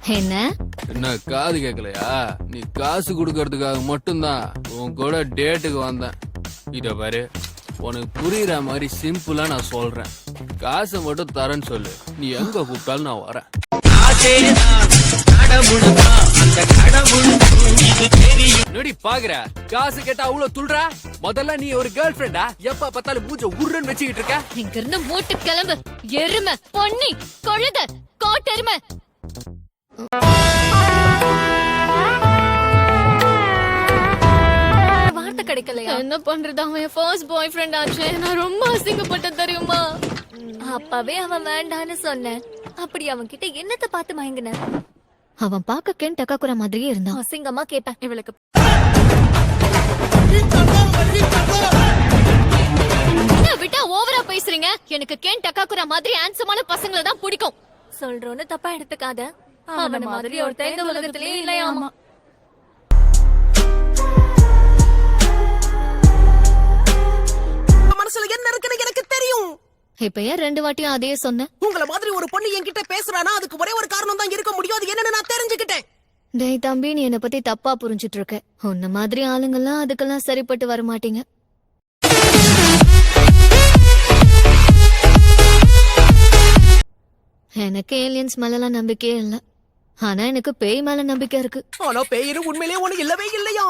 என்ன என்ன காது கேட்கலையா? நீ காசு கொடுக்கறதுக்காக மட்டும்தான் உன் கூட டேட்டுக்கு வந்தேன். இத பாரு, உனக்கு புரியுற மாதிரி சிம்பிளா நான் சொல்றேன். காசை மட்டும் தரேன்னு சொல்லு, நீ எங்க கூப்பிட்டாலும் நான் வரேன். நடி பாக்குற, காசு கேட்டா அவ்வளவு துள்றா? முதல்ல நீ ஒரு கேர்ள் ஃபிரெண்டா? எப்ப பார்த்தாலும் மூஞ்ச உருன்னு வச்சுக்கிட்டு இருக்க. இங்க இருந்து மூட்டு கிளம்பு. எருமை, பொன்னி, கொழுத, கோட்டெருமை. வார்த்தை கிடைக்கலையா? என்ன பண்றது, அவன் ஃபர்ஸ்ட் பாய் ஃப்ரெண்ட் ஆச்சு. நான் ரொம்ப அசிங்கப்பட்டேன் தெரியுமா? அப்பவே அவன் வேண்டான்னு சொன்னேன். அப்படி அவன் கிட்ட என்னத்த பார்த்து மயங்கின? அவன் பாக்க கென் டக்காக்குற மாதிரியே இருந்தான். அசிங்கமா கேப்பேன் இவளுக்கு. விட்டா ஓவரா பேசுறீங்க. எனக்கு கென் டக்காக்குற மாதிரி ஹேண்ட்ஸமான பசங்களை தான் பிடிக்கும். சொல்றோன்னு தப்பா எடுத்துக்காத. அவன மாதிரி ஒருத்தன் இந்த உலகத்திலே இல்லையாமா. மனசுல என்ன இருக்குன்னு எனக்கு தெரியும். இப்ப ஏன் 2 வாட்டியும் அதே சொன்ன? உங்கள மாதிரி ஒரு பொண்ணு என்கிட்ட பேசுறானா அதுக்கு ஒரே ஒரு காரணம் தான் இருக்க முடியும். அது என்னன்னு நான் தெரிஞ்சுக்கிட்டேன். டேய் தம்பி, நீ என்ன பத்தி தப்பா புரிஞ்சிட்டு இருக்க. உன்ன மாதிரி ஆளுங்கெல்லாம் அதுக்கெல்லாம் சரிப்பட்டு வர மாட்டீங்க. எனக்கு ஏலியன்ஸ் மேலாம் நம்பிக்கையே இல்ல. ஆனா எனக்கு பேய் மேல நம்பிக்கை இருக்கு. ஆனா பேயிரு உண்மையிலேயே ஒண்ணு இல்லவே இல்லையா?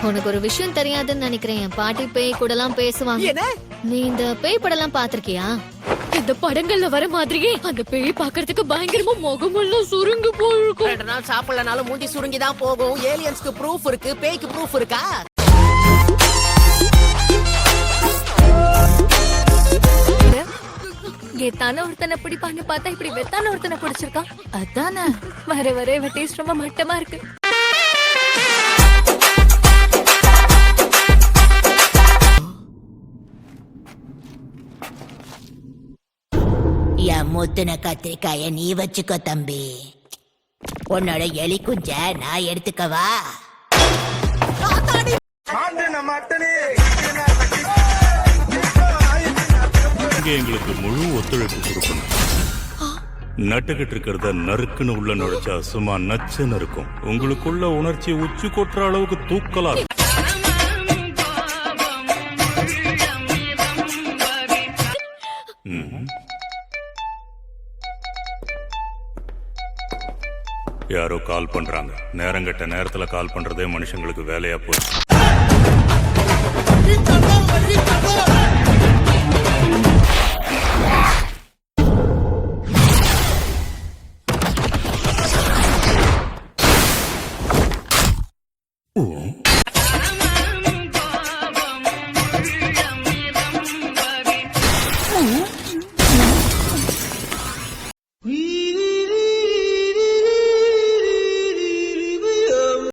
உனக்கு ஒரு விஷயம் தெரியாதுன்னு நினைக்கிறேன். என் பாட்டி பேய் கூட எல்லாம் பேசுவாங்க. நீ இந்த பேய் படம் எல்லாம் பாத்திருக்கியா? இந்த படங்கள்ல வர மாதிரியே அந்த பேய் பாக்குறதுக்கு பயங்கரமா முகமெல்லாம் சுருங்கி போயிருக்கும். 2 நாள் சாப்பிடலனாலும் மூஞ்சி சுருங்கிதான் போகும். ஏலியன்ஸ்க்கு ப்ரூஃப் இருக்கு, பேய்க்கு ப்ரூஃப் இருக்கா? கெத்தான ஒருத்தனை பிடிப்பான்னு பார்த்தா இப்படி வெத்தான ஒருத்தனை பிடிச்சிருக்கான். அதானே வர வர இவ டேஸ்ட் ரொம்ப மட்டமா இருக்கு. என் முத்துன கத்திரிக்காய நீ வச்சுக்கோ தம்பி. உன்னோட எலி குஞ்ச நான் எடுத்துக்கவா? எங்களுக்கு முழு ஒத்துழைப்பு கொடுக்கணும். நட்டுக்கிட்டு இருக்கிறத நறுக்குன்னு உள்ள நுழைச்சா சும்மா நச்சுன்னு இருக்கும். உங்களுக்குள்ள உணர்ச்சி உச்சி கொட்டுற அளவுக்கு தூக்கலா இருக்கும். யாரோ கால் பண்றாங்க. நேரங்கட்ட நேரத்துல கால் பண்றதே மனுஷங்களுக்கு வேலையா போச்சு.